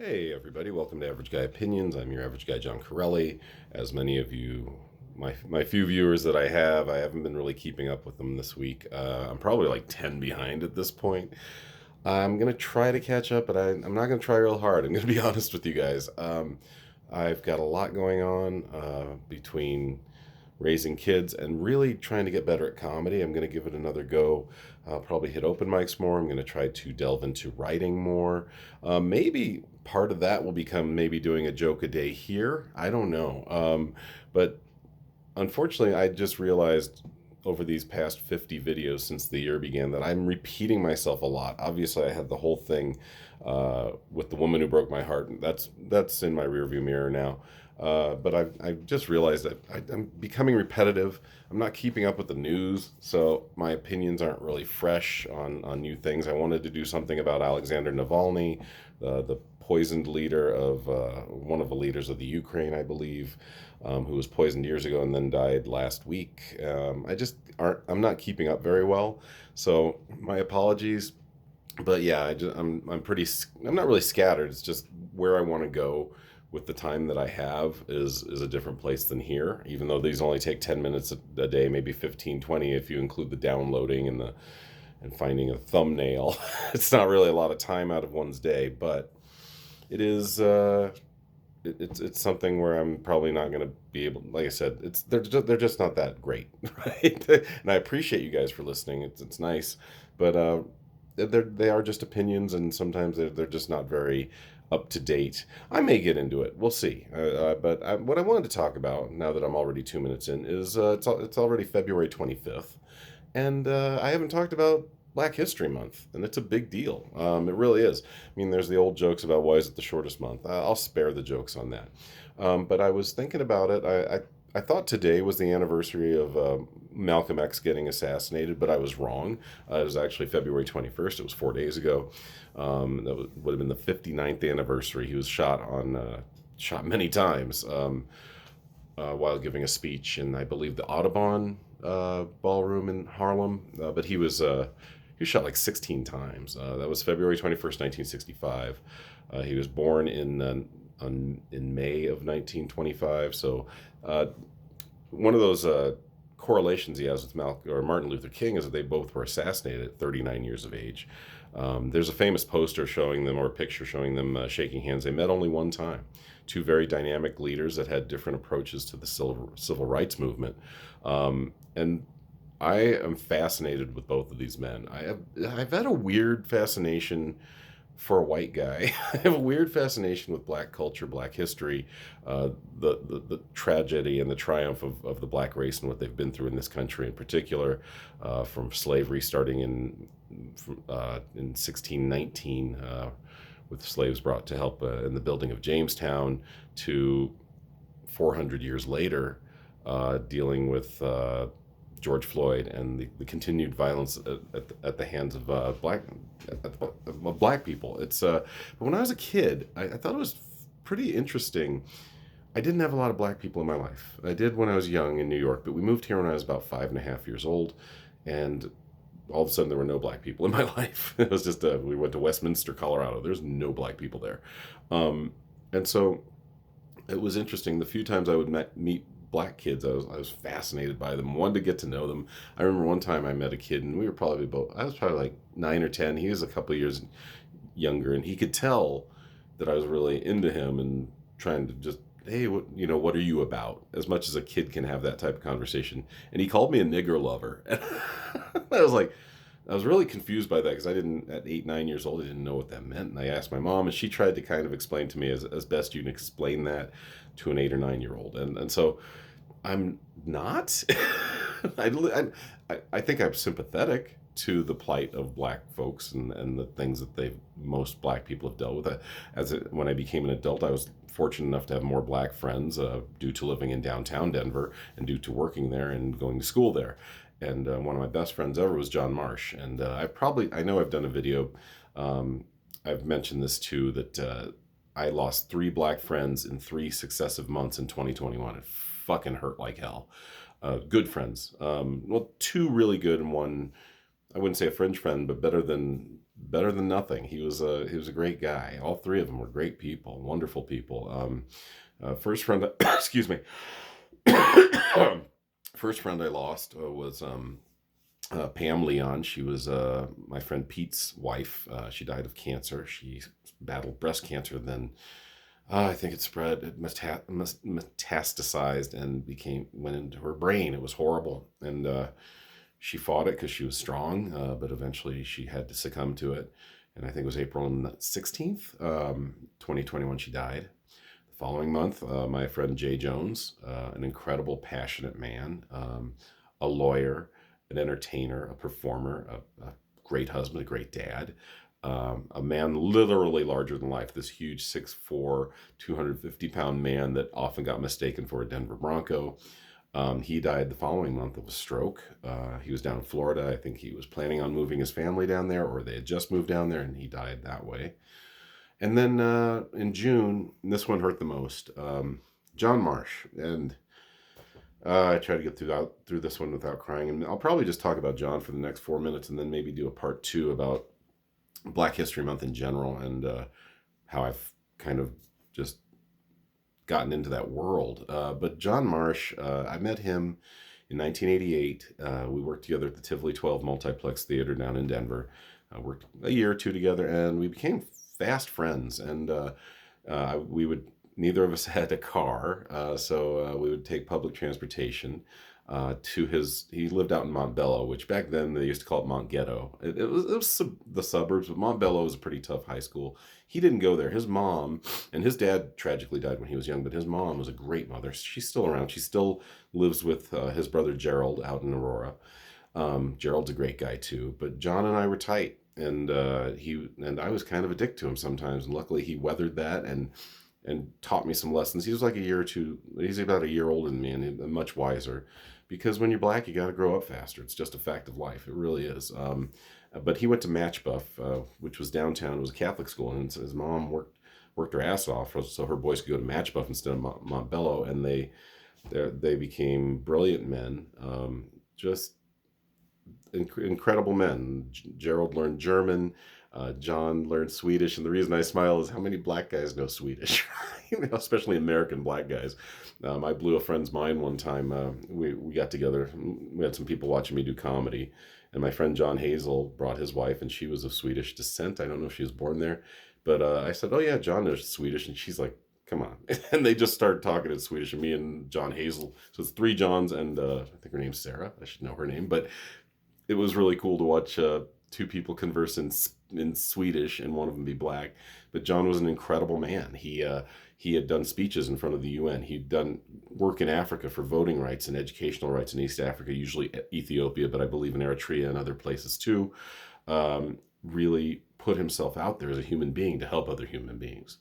Hey everybody, welcome to Average Guy Opinions. I'm your average guy, John Corelli. As many of you, my few viewers that I haven't been really keeping up with them this week. I'm probably like 10 behind at this point. I'm gonna try to catch up, but I'm not gonna try real hard. I'm gonna be honest with you guys. I've got a lot going on between raising kids and really trying to get better at comedy. I'm going to give it another go. I'll probably hit open mics more. I'm going to try to delve into writing more. Maybe part of that will become maybe doing a joke a day here. I don't know. But unfortunately, I just realized over these past 50 videos since the year began that I'm repeating myself a lot. Obviously, I had the whole thing with the woman who broke my heart. That's in my rearview mirror now. But I've just realized that I'm becoming repetitive. I'm not keeping up with the news, so my opinions aren't really fresh on new things. I wanted to do something about Alexander Navalny, the poisoned leader of one of the leaders of the Ukraine, I believe, who was poisoned years ago and then died last week. I'm not keeping up very well, so my apologies. But yeah, I'm not really scattered. It's just where I want to go with the time that I have is a different place than here, even though these only take 10 minutes a day, maybe 15, 20 if you include the downloading and finding a thumbnail. It's not really a lot of time out of one's day, but it is it's something where I'm probably not going to be able, like I said, they're just not that great, right? And I appreciate you guys for listening. It's nice, but they are just opinions, and sometimes they're just not very up to date. I may get into it. We'll see. What I wanted to talk about now that I'm already 2 minutes in is it's already February 25th, and I haven't talked about Black History Month, and it's a big deal. It really is. I mean, there's the old jokes about why is it the shortest month. I'll spare the jokes on that. But I was thinking about it. I thought today was the anniversary of Malcolm X getting assassinated, but I was wrong. It was actually February 21st. It was 4 days ago. Would have been the 59th anniversary. He was shot many times while giving a speech in, I believe, the Audubon ballroom in Harlem. But he was shot like 16 times. That was February 21st, 1965. He was born in May of 1925. So one of those correlations he has with Martin Luther King is that they both were assassinated at 39 years of age. There's a famous poster showing them, or a picture showing them shaking hands. They met only one time. Two very dynamic leaders that had different approaches to the civil rights movement. And I am fascinated with both of these men. I've had a weird fascination for a white guy. I have a weird fascination with Black culture, Black history, the tragedy and the triumph of the Black race and what they've been through in this country in particular, from slavery starting in 1619, with slaves brought to help in the building of Jamestown, to 400 years later, dealing with George Floyd and the continued violence at the hands of black people. But when I was a kid, I thought it was pretty interesting. I didn't have a lot of black people in my life. I did when I was young in New York, but we moved here when I was about 5.5 years old, and all of a sudden there were no black people in my life. It was just we went to Westminster, Colorado. There's no black people there, and so it was interesting. The few times I would meet black kids, I was fascinated by them, wanted to get to know them. I remember one time I met a kid, and I was probably like 9 or 10. He was a couple of years younger, and he could tell that I was really into him and trying to just, hey, what are you about? As much as a kid can have that type of conversation. And he called me a nigger lover. And I was really confused by that, because I didn't, at 8, 9 years old, I didn't know what that meant. And I asked my mom, and she tried to kind of explain to me as best you can explain that to an 8 or 9 year old. And so I'm not. I think I'm sympathetic to the plight of black folks and the things that most black people have dealt with. When I became an adult, I was fortunate enough to have more black friends due to living in downtown Denver and due to working there and going to school there. And one of my best friends ever was John Marsh. And I know I've done a video. I've mentioned this too, that I lost 3 black friends in 3 successive months in 2021. It fucking hurt like hell. Good friends. Well, 2 really good and one I wouldn't say a fringe friend, but better than nothing. He was a great guy. All three of them were great people, wonderful people. First friend, excuse me. First friend I lost was Pam Leon. She was my friend Pete's wife. She died of cancer. She battled breast cancer. Then I think it spread. It metastasized and went into her brain. It was horrible, and she fought it because she was strong. But eventually, she had to succumb to it. And I think it was April 16th, 2021. She died. The following month, my friend Jay Jones, an incredible, passionate man, a lawyer, an entertainer, a performer, a great husband, a great dad, a man literally larger than life, this huge 6'4", 250-pound man that often got mistaken for a Denver Bronco. He died the following month of a stroke. He was down in Florida. I think he was planning on moving his family down there, or they had just moved down there, and he died that way. And then in June, and this one hurt the most, John Marsh. And I try to get through this one without crying. And I'll probably just talk about John for the next 4 minutes and then maybe do a part two about Black History Month in general and how I've kind of just gotten into that world. But John Marsh, I met him in 1988. We worked together at the Tivoli 12 Multiplex Theater down in Denver. Worked a year or two together, and we became fast friends. And we would neither of us had a car, so we would take public transportation to he lived out in Montbello, which back then they used to call it Mont Ghetto. It was the suburbs, but Montbello was a pretty tough high school. He didn't go there. His mom, and his dad tragically died when he was young, but his mom was a great mother. She's still around. She still lives with his brother Gerald out in Aurora. Gerald's a great guy too, but John and I were tight, and I was kind of a dick to him sometimes, and luckily he weathered that and taught me some lessons. He was like a year or two, he's about a year older than me and much wiser, because when you're Black, you got to grow up faster. It's just a fact of life. It really is. But he went to Matchbuff, which was downtown. It was a Catholic school, and his mom worked her ass off so her boys could go to Matchbuff instead of Montbello, and they became brilliant men, just incredible men. Gerald learned German. John learned Swedish, and the reason I smile is how many Black guys know Swedish, especially American Black guys. I blew a friend's mind one time. We got together. We had some people watching me do comedy, and my friend John Hazel brought his wife, and she was of Swedish descent. I don't know if she was born there, but I said, "Oh yeah, John knows Swedish," and she's like, "Come on!" And they just started talking in Swedish, and me and John Hazel. So it's three Johns, and I think her name's Sarah. I should know her name, but it was really cool to watch two people converse in Swedish and one of them be Black. But John was an incredible man. He had done speeches in front of the UN. He'd done work in Africa for voting rights and educational rights in East Africa, usually Ethiopia, but I believe in Eritrea and other places too. Really put himself out there as a human being to help other human beings.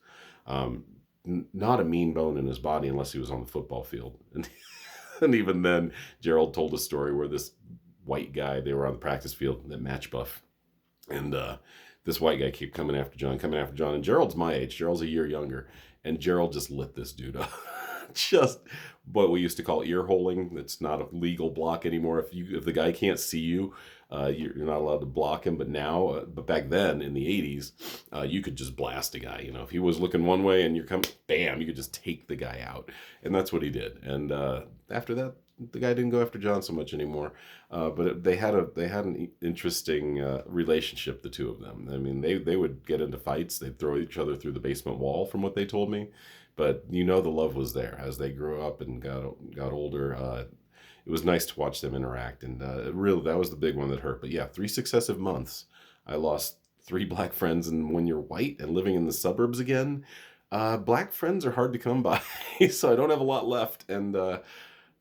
Not a mean bone in his body unless he was on the football field. And even then, Gerald told a story where this white guy, they were on the practice field at Matchbuff, and this white guy kept coming after John, and Gerald's my age. Gerald's a year younger, and Gerald just lit this dude up. Just what we used to call ear holing. It's not a legal block anymore. If the guy can't see you, you're not allowed to block him. But now, but back then in the 80s, you could just blast a guy. If he was looking one way and you're coming, bam, you could just take the guy out, and that's what he did. And after that, the guy didn't go after John so much anymore, but they had an interesting relationship, the two of them. I mean, they would get into fights. They'd throw each other through the basement wall, from what they told me. But the love was there as they grew up and got older. It was nice to watch them interact, and really that was the big one that hurt. But yeah, 3 successive months, I lost 3 Black friends, and when you're white and living in the suburbs again, Black friends are hard to come by. So I don't have a lot left, and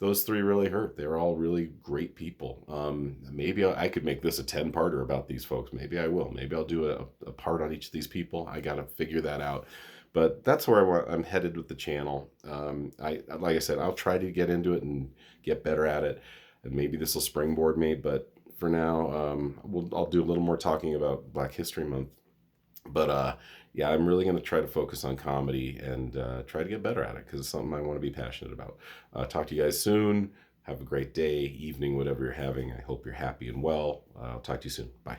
those 3 really hurt. They were all really great people. Maybe I could make this a 10-parter about these folks. Maybe I will. Maybe I'll do a part on each of these people. I got to figure that out. But that's where I'm headed with the channel. Like I said, I'll try to get into it and get better at it. And maybe this will springboard me. But for now, I'll do a little more talking about Black History Month. But yeah, I'm really going to try to focus on comedy and try to get better at it because it's something I want to be passionate about. Talk to you guys soon. Have a great day, evening, whatever you're having. I hope you're happy and well. I'll talk to you soon. Bye.